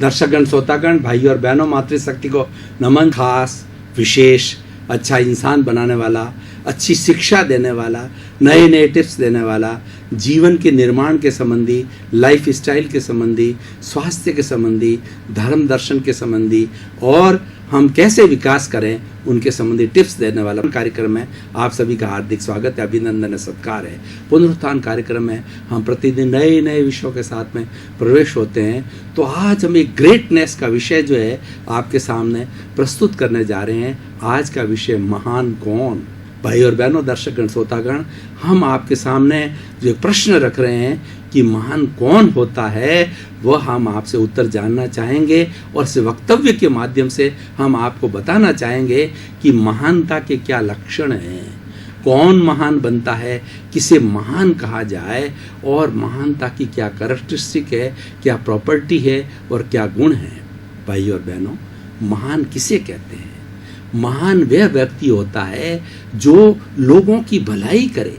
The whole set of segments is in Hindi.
दर्शकगण, श्रोतागण, भाई और बहनों, मातृशक्ति को नमन। खास, विशेष, अच्छा इंसान बनाने वाला, अच्छी शिक्षा देने वाला, नए नए टिप्स देने वाला, जीवन के निर्माण के संबंधी, लाइफ स्टाइल के संबंधी, स्वास्थ्य के संबंधी, धर्म दर्शन के संबंधी और हम कैसे विकास करें उनके संबंधी टिप्स देने वाला कार्यक्रम में आप सभी का हार्दिक स्वागत है, अभिनंदन है, सत्कार है। पुनरुत्थान कार्यक्रम में हम प्रतिदिन नए नए विषयों के साथ में प्रवेश होते हैं। तो आज हम एक ग्रेटनेस का विषय जो है आपके सामने प्रस्तुत करने जा रहे हैं। आज का विषय महान कौन। भाई और बहनों, दर्शकगण, श्रोतागण, हम आपके सामने जो प्रश्न रख रहे हैं कि महान कौन होता है, वह हम आपसे उत्तर जानना चाहेंगे और इस वक्तव्य के माध्यम से हम आपको बताना चाहेंगे कि महानता के क्या लक्षण हैं, कौन महान बनता है, किसे महान कहा जाए और महानता की क्या कैरेक्टरिस्टिक है, क्या प्रॉपर्टी है और क्या गुण है। भाई और बहनों, महान किसे कहते हैं? महान वह व्यक्ति होता है जो लोगों की भलाई करे,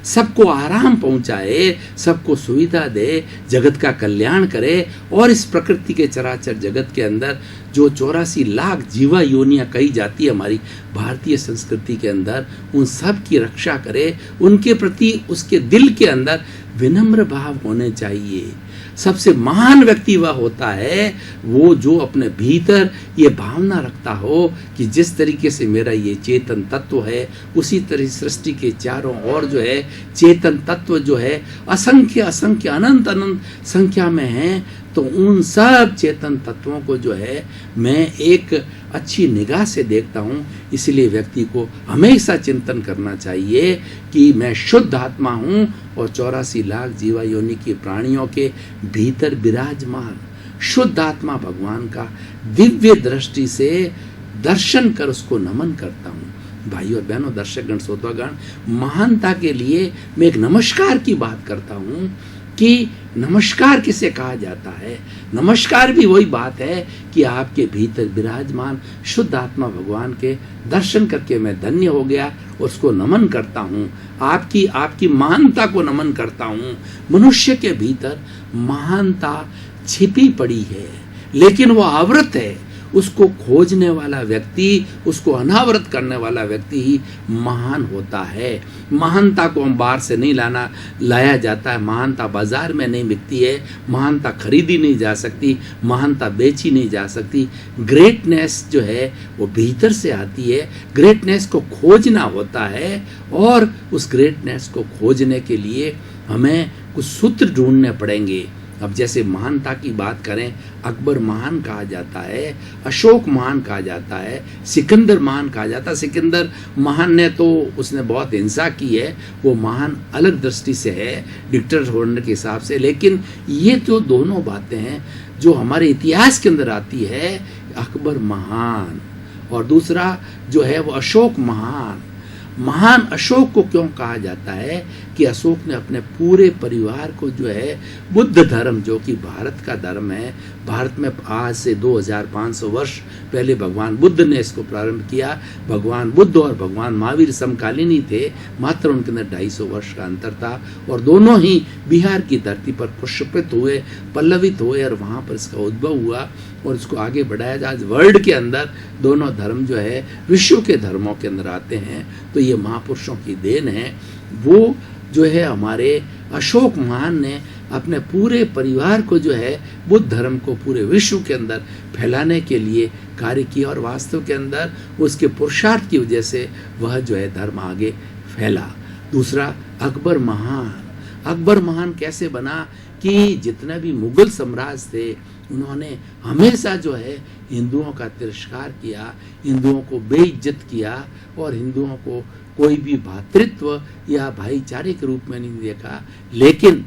सबको आराम पहुंचाए, सबको सुविधा दे, जगत का कल्याण करे और इस प्रकृति के चराचर जगत के अंदर जो 84 लाख जीवा योनियां कही जाती है हमारी भारतीय संस्कृति के अंदर, उन सब की रक्षा करे। उनके प्रति उसके दिल के अंदर विनम्र भाव होने चाहिए। सबसे महान व्यक्ति वह होता है वो जो अपने भीतर ये भावना रखता हो कि जिस तरीके से मेरा ये चेतन तत्व है, उसी तरह सृष्टि के चारों ओर जो है चेतन तत्व जो है असंख्य असंख्य अनंत अनंत संख्या में है। तो उन सब चेतन तत्वों को जो है मैं एक अच्छी निगाह से देखता हूँ। इसलिए व्यक्ति को हमेशा चिंतन करना चाहिए कि मैं शुद्ध आत्मा हूँ और 84 लाख जीवा योनि के प्राणियों के भीतर विराजमान शुद्ध आत्मा भगवान का दिव्य दृष्टि से दर्शन कर उसको नमन करता हूँ। भाई और बहनों, दर्शकगण, श्रोतागण, महानता के लिए मैं एक नमस्कार की बात करता हूँ कि नमस्कार किसे कहा जाता है। नमस्कार भी वही बात है कि आपके भीतर विराजमान शुद्ध आत्मा भगवान के दर्शन करके मैं धन्य हो गया, उसको नमन करता हूँ, आपकी महानता को नमन करता हूँ। मनुष्य के भीतर महानता छिपी पड़ी है लेकिन वो आवृत है। उसको खोजने वाला व्यक्ति, उसको अनावृत करने वाला व्यक्ति ही महान होता है। महानता को हम बाहर से नहीं लाया जाता है। महानता बाजार में नहीं बिकती है, महानता खरीदी नहीं जा सकती, महानता बेची नहीं जा सकती। ग्रेटनेस जो है वो भीतर से आती है। ग्रेटनेस को खोजना होता है और उस ग्रेटनेस को खोजने के लिए हमें कुछ सूत्र ढूंढने पड़ेंगे। अब जैसे महानता की बात करें, अकबर महान कहा जाता है, अशोक महान कहा जाता है, सिकंदर महान कहा जाता है। सिकंदर महान ने तो उसने बहुत हिंसा की है, वो महान अलग दृष्टि से है डिक्टेटर होने के हिसाब से। लेकिन ये जो दोनों बातें हैं जो हमारे इतिहास के अंदर आती है, अकबर महान और दूसरा जो है वो अशोक महान। महान अशोक को क्यों कहा जाता है कि अशोक ने अपने पूरे परिवार को जो है बुद्ध धर्म, जो कि भारत का धर्म है, भारत में आज से 2500 वर्ष पहले भगवान बुद्ध ने इसको प्रारंभ किया। भगवान बुद्ध और भगवान महावीर समकालीन ही थे, मात्र उनके अंदर 250 वर्ष का अंतर था और दोनों ही बिहार की धरती पर पुष्पित हुए, पल्लवित हुए और वहाँ पर इसका उद्भव हुआ और इसको आगे बढ़ाया जाए। आज वर्ल्ड के अंदर दोनों धर्म जो है विश्व के धर्मों के अंदर आते हैं। तो ये महापुरुषों की देन है। वो जो है हमारे अशोक महान ने अपने पूरे परिवार को जो है बुद्ध धर्म को पूरे विश्व के अंदर फैलाने के लिए कार्य किया और वास्तव के अंदर उसके पुरुषार्थ की वजह से वह जो है धर्म आगे फैला। दूसरा, अकबर महान। अकबर महान कैसे बना कि जितने भी मुगल साम्राज्य थे उन्होंने हमेशा जो है हिंदुओं का तिरस्कार किया, हिंदुओं को बेइज्जत किया और हिंदुओं को कोई भी भातृत्व या भाईचारे के रूप में नहीं देखा। लेकिन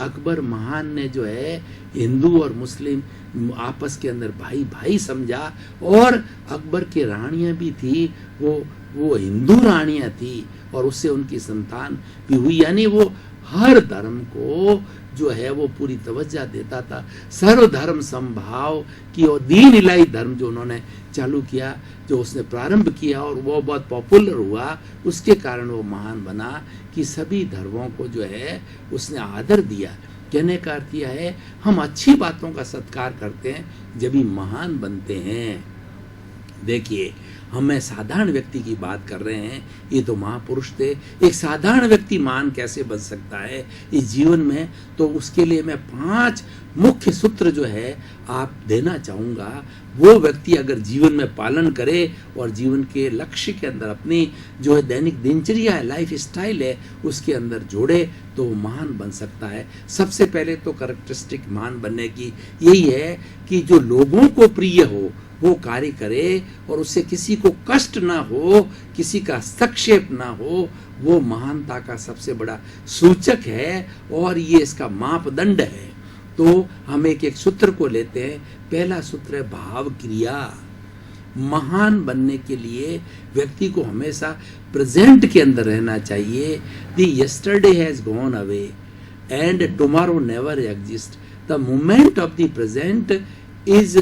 अकबर महान ने जो है हिंदू और मुस्लिम आपस के अंदर भाई भाई समझा और अकबर की रानियां भी थी, वो हिंदू रानियां थी और उससे उनकी संतान भी हुई। यानी वो हर धर्म को जो है वो पूरी तवज्जो देता था। सर्वधर्म समभाव की और दीन इलाही धर्म जो उन्होंने चालू किया, जो उसने प्रारंभ किया और वो बहुत पॉपुलर हुआ, उसके कारण वो महान बना कि सभी धर्मों को जो है उसने आदर दिया। कहने का अर्थ यह है, हम अच्छी बातों का सत्कार करते हैं जब ही महान बनते हैं। देखिए, हम साधारण व्यक्ति की बात कर रहे हैं, ये तो महापुरुष थे। एक साधारण व्यक्ति महान कैसे बन सकता है इस जीवन में? तो उसके लिए मैं 5 मुख्य सूत्र जो है आप देना चाहूँगा। वो व्यक्ति अगर जीवन में पालन करे और जीवन के लक्ष्य के अंदर अपनी जो है दैनिक दिनचर्या है, लाइफ स्टाइल है, उसके अंदर जोड़े तो वो महान बन सकता है। सबसे पहले तो कैरेक्टरिस्टिक महान बनने की यही है कि जो लोगों को प्रिय हो वो कार्य करे और उससे किसी को कष्ट ना हो, किसी का हस्तक्षेप ना हो, वो महानता का सबसे बड़ा सूचक है और ये इसका मापदंड है। तो हम एक सूत्र को लेते हैं। पहला सूत्र है भाव क्रिया। महान बनने के लिए व्यक्ति को हमेशा प्रेजेंट के अंदर रहना चाहिए। The yesterday has gone away and tomorrow never exist, the moment of the present is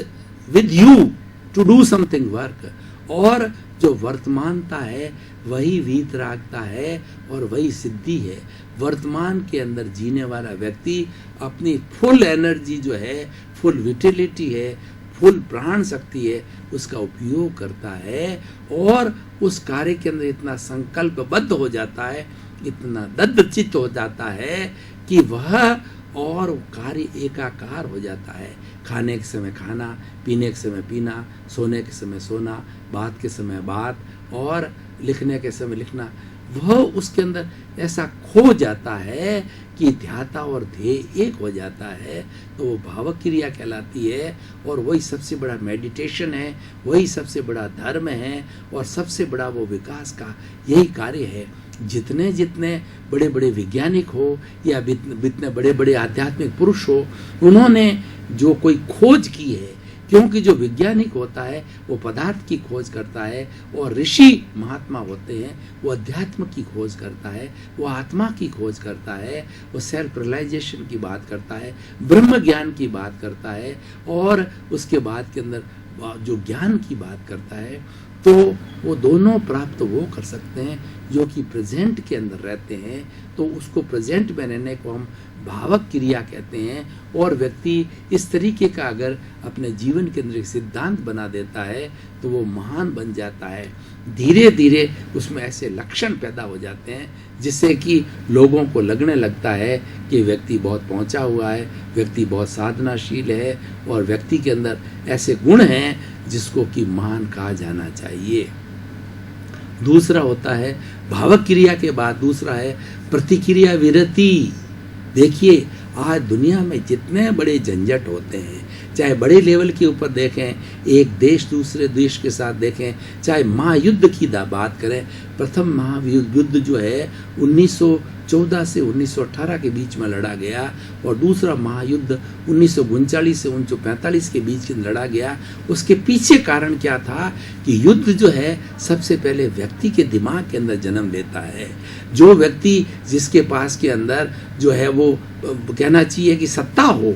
with you to do something work. और जो वर्तमानता है वही वीतरागता है और वही सिद्धि है। वर्तमान के अंदर जीने वाला व्यक्ति अपनी फुल एनर्जी जो है, फुल विटिलिटी है, फुल प्राण शक्ति है, उसका उपयोग करता है और उस कार्य के अंदर इतना संकल्पबद्ध हो जाता है, इतना दृढ़चित्त हो जाता है कि वह और कार्य एकाकार हो जाता है। खाने के समय खाना, पीने के समय पीना, सोने के समय सोना, बात के समय बात और लिखने के समय लिखना, वह उसके अंदर ऐसा खो जाता है कि ध्याता और ध्येय एक हो जाता है। तो वो भावक क्रिया कहलाती है और वही सबसे बड़ा मेडिटेशन है, वही सबसे बड़ा धर्म है और सबसे बड़ा वो विकास का यही कार्य है। जितने जितने बड़े बड़े वैज्ञानिक हो या जितने बड़े बड़े आध्यात्मिक पुरुष हो, उन्होंने जो कोई खोज की है, क्योंकि जो वैज्ञानिक होता है वो पदार्थ की खोज करता है और ऋषि महात्मा होते हैं वो अध्यात्म की खोज करता है, वो आत्मा की खोज करता है, वो सेल्फ रियलाइजेशन की बात करता है, ब्रह्म ज्ञान की बात करता है और उसके बाद के अंदर जो ज्ञान की बात करता है। तो वो दोनों प्राप्त वो कर सकते हैं जो कि प्रेजेंट के अंदर रहते हैं। तो उसको प्रेजेंट में रहने को हम भावक क्रिया कहते हैं। और व्यक्ति इस तरीके का अगर अपने जीवन के अंदर एक सिद्धांत बना देता है तो वो महान बन जाता है। धीरे धीरे उसमें ऐसे लक्षण पैदा हो जाते हैं जिससे कि लोगों को लगने लगता है कि व्यक्ति बहुत पहुंचा हुआ है, व्यक्ति बहुत साधनाशील है और व्यक्ति के अंदर ऐसे गुण हैं जिसको कि महान कहा जाना चाहिए। दूसरा होता है भावक क्रिया के बाद दूसरा है प्रतिक्रिया विरति। देखिए, आज दुनिया में जितने बड़े झंझट होते हैं, चाहे बड़े लेवल के ऊपर देखें, एक देश दूसरे देश के साथ देखें, चाहे महायुद्ध की बात करें। प्रथम महायुद्ध जो है 1914 से 1918 के बीच में लड़ा गया और दूसरा महायुद्ध 1939 से 1945 के बीच में लड़ा गया। उसके पीछे कारण क्या था कि युद्ध जो है सबसे पहले व्यक्ति के दिमाग के अंदर जन्म लेता है। जो व्यक्ति जिसके पास के अंदर जो है वो कहना चाहिए कि सत्ता हो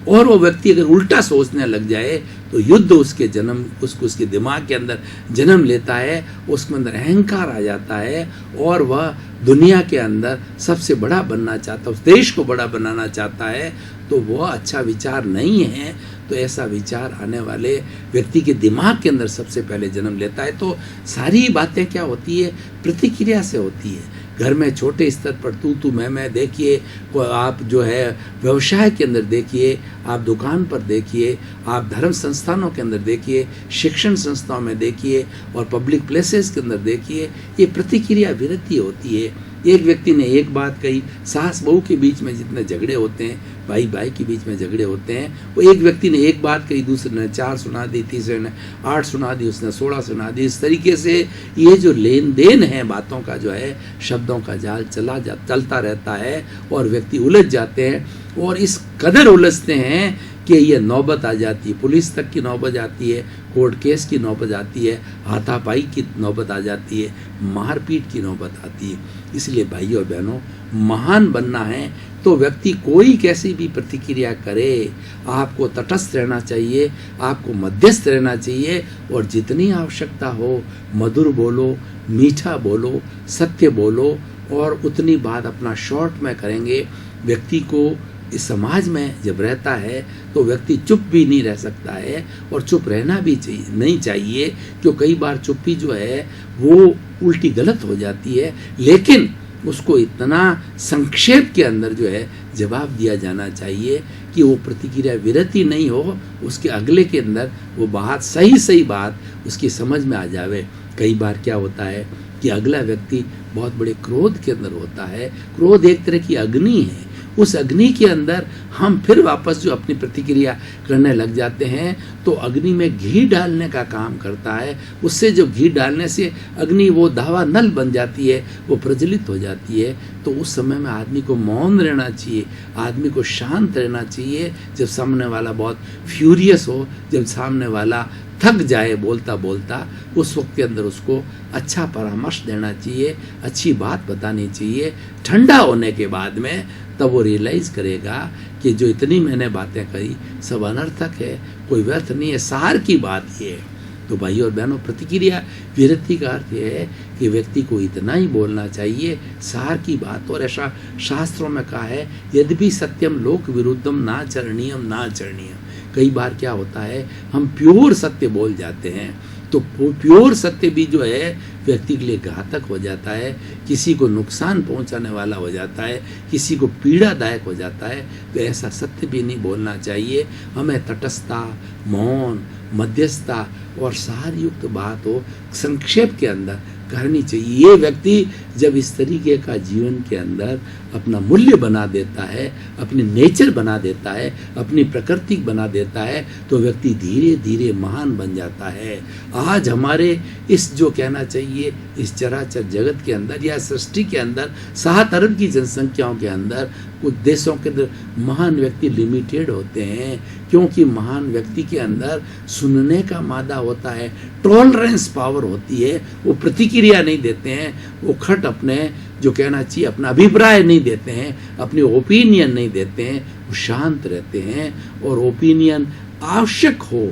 और वो व्यक्ति अगर उल्टा सोचने लग जाए तो युद्ध उसके दिमाग के अंदर जन्म लेता है, उसके अंदर अहंकार आ जाता है और वह दुनिया के अंदर सबसे बड़ा बनना चाहता है, उस देश को बड़ा बनाना चाहता है। तो वह अच्छा विचार नहीं है। तो ऐसा विचार आने वाले व्यक्ति के दिमाग के अंदर सबसे पहले जन्म लेता है। तो सारी बातें क्या होती है, प्रतिक्रिया से होती है। घर में छोटे स्तर पर तू मैं देखिए, आप जो है व्यवसाय के अंदर देखिए, आप दुकान पर देखिए, आप धर्म संस्थानों के अंदर देखिए, शिक्षण संस्थाओं में देखिए और पब्लिक प्लेसेस के अंदर देखिए, ये प्रतिक्रिया विरति होती है। एक व्यक्ति ने एक बात कही, सास बहू के बीच में जितने झगड़े होते हैं, भाई भाई के बीच में झगड़े होते हैं, वो एक व्यक्ति ने एक बात कही, दूसरे ने 4 सुना दी, तीसरे ने 8 सुना दी, उसने 16 सुना दी। इस तरीके से ये जो लेन देन है बातों का जो है, शब्दों का जाल चलता रहता है और व्यक्ति उलझ जाते हैं और इस कदर उलझते हैं कि ये नौबत आ जाती है, पुलिस तक की नौबत आती है, कोर्ट केस की नौबत आती है, हाथापाई की नौबत आ जाती है, मारपीट की नौबत आती है। इसलिए भाइयों और बहनों, महान बनना है तो व्यक्ति कोई कैसी भी प्रतिक्रिया करे, आपको तटस्थ रहना चाहिए, आपको मध्यस्थ रहना चाहिए और जितनी आवश्यकता हो मधुर बोलो, मीठा बोलो, सत्य बोलो और उतनी बात अपना शॉर्ट में करेंगे। व्यक्ति को इस समाज में जब रहता है तो व्यक्ति चुप भी नहीं रह सकता है, और चुप रहना भी नहीं चाहिए, क्योंकि कई बार चुप्पी जो है वो उल्टी गलत हो जाती है, लेकिन उसको इतना संक्षेप के अंदर जो है जवाब दिया जाना चाहिए कि वो प्रतिक्रिया विरति नहीं हो, उसके अगले के अंदर वो बात सही बात उसकी समझ में आ जावे। कई बार क्या होता है कि अगला व्यक्ति बहुत बड़े क्रोध के अंदर होता है। क्रोध एक तरह की अग्नि है, उस अग्नि के अंदर हम फिर वापस जो अपनी प्रतिक्रिया करने लग जाते हैं, तो अग्नि में घी डालने का काम करता है। उससे जो घी डालने से अग्नि वो दावा नल बन जाती है, वो प्रज्वलित हो जाती है। तो उस समय में आदमी को मौन रहना चाहिए, आदमी को शांत रहना चाहिए। जब सामने वाला बहुत फ्यूरियस हो, जब सामने वाला थक जाए बोलता बोलता, उस वक्त के अंदर उसको अच्छा परामर्श देना चाहिए, अच्छी बात बतानी चाहिए। ठंडा होने के बाद में तब वो रियलाइज़ करेगा कि जो इतनी मैंने बातें कही सब अनर्थक है, कोई व्यर्थ नहीं है, सार की बात ये है। तो भाई और बहनों, प्रतिक्रिया विरति का अर्थ यह है कि व्यक्ति को इतना ही बोलना चाहिए, सार की बात। और ऐसा शास्त्रों में कहा है, यद्यपि सत्यम लोक विरुद्धम ना चरणीयम ना चरणीयम। कई बार क्या होता है, हम प्योर सत्य बोल जाते हैं, तो प्योर सत्य भी जो है व्यक्ति के लिए घातक हो जाता है, किसी को नुकसान पहुंचाने वाला हो जाता है, किसी को पीड़ादायक हो जाता है। तो ऐसा सत्य भी नहीं बोलना चाहिए। हमें तटस्थता, मौन, मध्यस्थता और सारयुक्त बात हो, संक्षेप के अंदर करनी चाहिए। ये व्यक्ति जब इस तरीके का जीवन के अंदर अपना मूल्य बना देता है, अपनी नेचर बना देता है, अपनी प्रकृति बना देता है, तो व्यक्ति धीरे धीरे महान बन जाता है। आज हमारे इस जो कहना चाहिए इस चराचर जगत के अंदर या सृष्टि के अंदर 7 अरब की जनसंख्याओं के अंदर कुछ देशों के अंदर महान व्यक्ति लिमिटेड होते हैं, क्योंकि महान व्यक्ति के अंदर सुनने का मादा होता है, टॉलरेंस पावर होती है। वो प्रतिक्रिया नहीं देते हैं, वो खट अपने जो कहना चाहिए अपना अभिप्राय नहीं देते हैं, अपनी ओपिनियन नहीं देते हैं, वो शांत रहते हैं। और ओपिनियन आवश्यक हो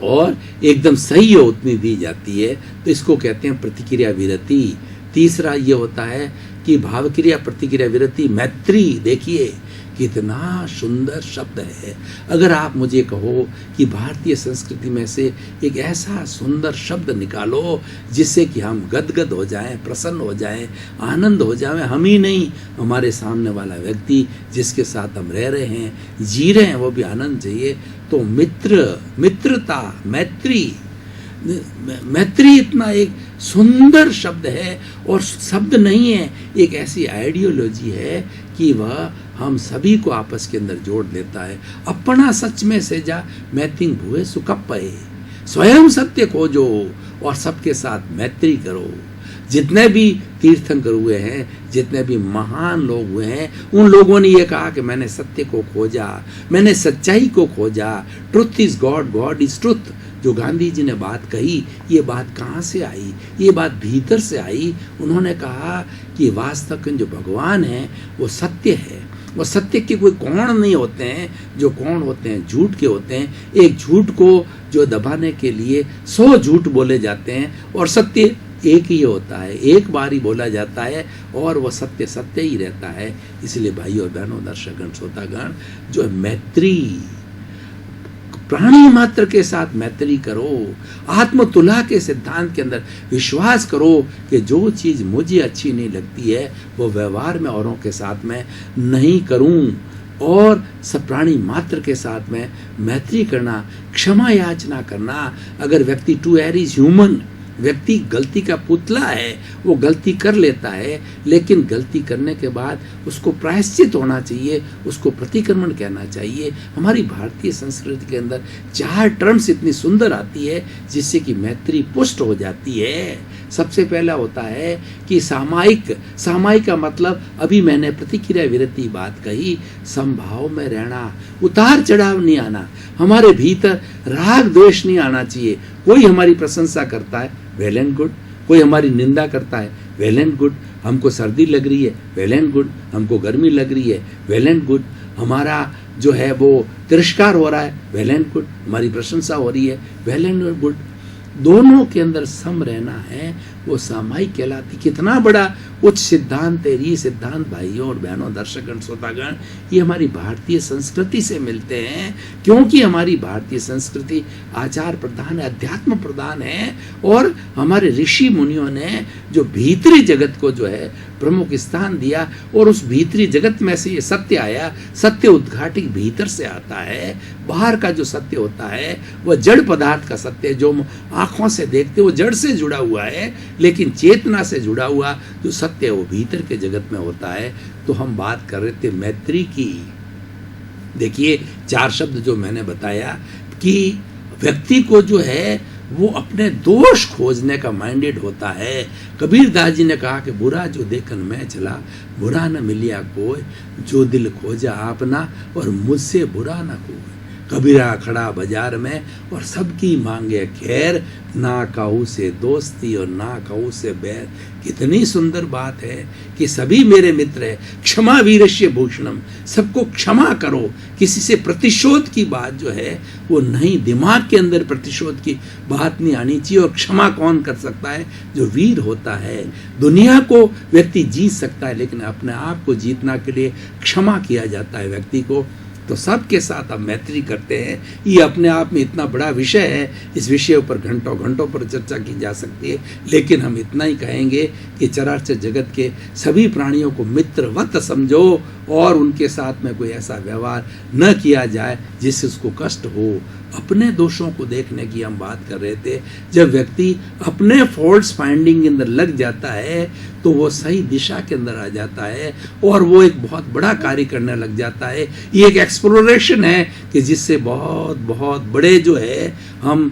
और एकदम सही हो उतनी दी जाती है, तो इसको कहते हैं प्रतिक्रिया विरति। तीसरा ये होता है कि भावक्रिया प्रतिक्रिया विरति मैत्री। देखिए कितना सुंदर शब्द है। अगर आप मुझे कहो कि भारतीय संस्कृति में से एक ऐसा सुंदर शब्द निकालो जिससे कि हम गदगद हो जाएं, प्रसन्न हो जाएं, आनंद हो जाएं, हम ही नहीं हमारे सामने वाला व्यक्ति जिसके साथ हम रह रहे हैं, जी रहे हैं, वो भी आनंद चाहिए, तो मित्र, मित्रता, मैत्री। मैत्री इतना एक सुंदर शब्द है, और शब्द नहीं है, एक ऐसी आइडियोलॉजी है कि वह हम सभी को आपस के अंदर जोड़ देता है। अपना सच में से जा मैथिंग भुए सुकप्पए, स्वयं सत्य खोजो और सबके साथ मैत्री करो। जितने भी तीर्थंकर हुए हैं, जितने भी महान लोग हुए हैं, उन लोगों ने ये कहा कि मैंने सत्य को खोजा, मैंने सच्चाई को खोजा। Truth is God, God is truth. जो गांधी जी ने बात कही, ये बात कहाँ से आई? ये बात भीतर से आई। उन्होंने कहा कि वास्तव में जो भगवान है वो सत्य है, और सत्य के कोई कौन नहीं होते हैं, जो कौन होते हैं झूठ के होते हैं। एक झूठ को जो दबाने के लिए 100 झूठ बोले जाते हैं, और सत्य एक ही होता है, एक बार ही बोला जाता है, और वह सत्य सत्य ही रहता है। इसलिए भाइयों और बहनों, दर्शकगण, श्रोतागण, जो मैत्री, प्राणी मात्र के साथ मैत्री करो। आत्मतुला के सिद्धांत के अंदर विश्वास करो कि जो चीज़ मुझे अच्छी नहीं लगती है वो व्यवहार में औरों के साथ में नहीं करूं, और सब प्राणी मात्र के साथ में मैत्री करना, क्षमा याचना करना। अगर व्यक्ति टू एयर इज ह्यूमन, व्यक्ति गलती का पुतला है, वो गलती कर लेता है, लेकिन गलती करने के बाद उसको प्रायश्चित होना चाहिए, उसको प्रतिक्रमण कहना चाहिए। हमारी भारतीय संस्कृति के अंदर 4 टर्म्स इतनी सुंदर आती है जिससे कि मैत्री पुष्ट हो जाती है। सबसे पहला होता है कि सामायिक। सामायिक का मतलब, अभी मैंने प्रतिक्रिया विरति बात कही, समभाव में रहना, उतार चढ़ाव नहीं आना, हमारे भीतर राग द्वेष नहीं आना चाहिए। कोई हमारी प्रशंसा करता है, वेल एंड गुड, कोई हमारी निंदा करता है, वेल एंड गुड, हमको सर्दी लग रही है, वेल एंड गुड, हमको गर्मी लग रही है, वेल एंड गुड, हमारा जो है वो तिरस्कार हो रहा है, वेल एंड गुड, हमारी प्रशंसा हो रही है, वेल एंड गुड। दोनों के अंदर सम रहना है, वो सामायिक कहलाती। कितना बड़ा उच्च सिद्धांत है। ये सिद्धांत भाइयों और बहनों, दर्शकगण, श्रोतागण, ये हमारी भारतीय संस्कृति से मिलते हैं, क्योंकि हमारी भारतीय संस्कृति आचार प्रधान है, अध्यात्म प्रधान है। और हमारे ऋषि मुनियों ने जो भीतरी जगत को जो है प्रमुख स्थान दिया, और उस भीतरी जगत में से ये सत्य आया। सत्य उद्घाटित भीतर से आता है। बाहर का जो सत्य होता है वह जड़ पदार्थ का सत्य है, जो आंखों से देखते वो जड़ से जुड़ा हुआ है, लेकिन चेतना से जुड़ा हुआ जो सत्य है वो भीतर के जगत में होता है। तो हम बात कर रहे थे मैत्री की। देखिए 4 शब्द जो मैंने बताया कि व्यक्ति को जो है वो अपने दोष खोजने का माइंडेड होता है। कबीर दास जी ने कहा कि बुरा जो देखन मैं चला, बुरा न मिलिया कोई, जो दिल खोजा आपना और मुझसे बुरा न कोई। कबीरा खड़ा बाजार में और सबकी मांगे खैर, ना कहू से दोस्ती और ना कहू से बैर। कितनी सुंदर बात है कि सभी मेरे मित्र है। क्षमा वीरस्य भूषणम, सबको क्षमा करो। किसी से प्रतिशोध की बात जो है वो नहीं, दिमाग के अंदर प्रतिशोध की बात नहीं आनी चाहिए। और क्षमा कौन कर सकता है? जो वीर होता है। दुनिया को व्यक्ति जीत सकता है, लेकिन अपने आप को जीतना के लिए क्षमा किया जाता है व्यक्ति को। तो सबके साथ हम मैत्री करते हैं। ये अपने आप में इतना बड़ा विषय है, इस विषय पर घंटों घंटों पर चर्चा की जा सकती है, लेकिन हम इतना ही कहेंगे कि चराचर जगत के सभी प्राणियों को मित्रवत समझो और उनके साथ में कोई ऐसा व्यवहार न किया जाए जिससे उसको कष्ट हो। अपने दोषों को देखने की हम बात कर रहे थे। जब व्यक्ति अपने फॉल्ट्स फाइंडिंग के अंदर लग जाता है तो वो सही दिशा के अंदर आ जाता है और वो एक बहुत बड़ा कार्य करने लग जाता है। ये एक एक्सप्लोरेशन है कि जिससे बहुत बहुत बड़े जो है हम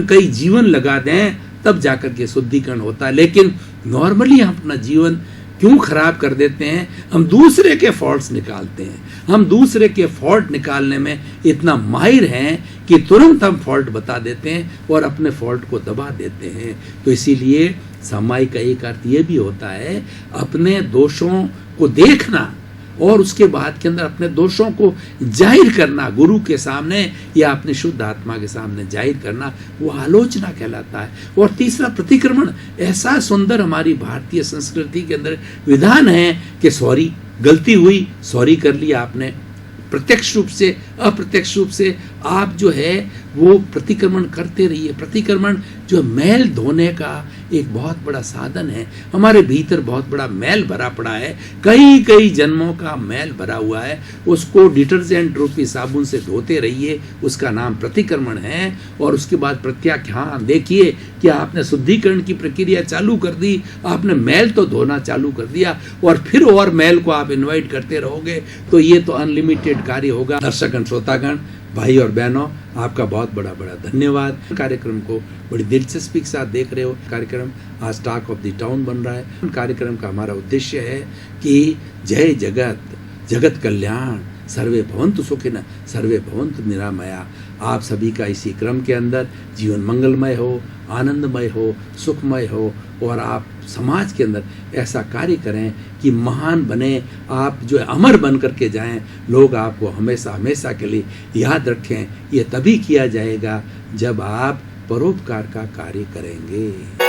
कई जीवन लगा दें तब जाकर के शुद्धिकरण होता है। लेकिन नॉर्मली हम अपना जीवन क्यों खराब कर देते हैं? हम दूसरे के फॉल्ट्स निकालते हैं। हम दूसरे के फॉल्ट निकालने में इतना माहिर हैं कि तुरंत हम फॉल्ट बता देते हैं और अपने फॉल्ट को दबा देते हैं। तो इसीलिए सामायिक का एक अर्थ ये भी होता है अपने दोषों को देखना और उसके बाद के अंदर अपने दोषों को जाहिर करना, गुरु के सामने या अपने शुद्ध आत्मा के सामने जाहिर करना, वो आलोचना कहलाता है। और तीसरा प्रतिक्रमण। ऐसा सुंदर हमारी भारतीय संस्कृति के अंदर विधान है कि सॉरी, गलती हुई, सॉरी कर लिया आपने। प्रत्यक्ष रूप से अप्रत्यक्ष रूप से आप जो है वो प्रतिक्रमण करते रहिए। प्रतिक्रमण जो मैल धोने का एक बहुत बड़ा साधन है। हमारे भीतर बहुत बड़ा मैल भरा पड़ा है, कई कई जन्मों का मैल भरा हुआ है। उसको डिटर्जेंट रूपी साबुन से धोते रहिए, उसका नाम प्रतिक्रमण है। और उसके बाद प्रत्याख्यान। देखिए कि आपने शुद्धिकरण की प्रक्रिया चालू कर दी, आपने मैल तो धोना चालू कर दिया और फिर और मैल को आप इन्वाइट करते रहोगे तो ये तो अनलिमिटेड कार्य होगा। दर्शकगण, श्रोतागण, भाई और बहनों, आपका बहुत बड़ा बड़ा धन्यवाद। कार्यक्रम को बड़ी दिलचस्पी के साथ देख रहे हो। कार्यक्रम आज टॉक ऑफ द टाउन बन रहा है। कार्यक्रम का हमारा उद्देश्य है कि जय जगत, जगत कल्याण, सर्वे भवन्तु सुखिनः, सर्वे भवन्तु निरामया। आप सभी का इसी क्रम के अंदर जीवन मंगलमय हो, आनंदमय हो, सुखमय हो और आप समाज के अंदर ऐसा कार्य करें कि महान बने, आप जो अमर बन करके जाएं, लोग आपको हमेशा हमेशा के लिए याद रखें। ये तभी किया जाएगा जब आप परोपकार का कार्य करेंगे।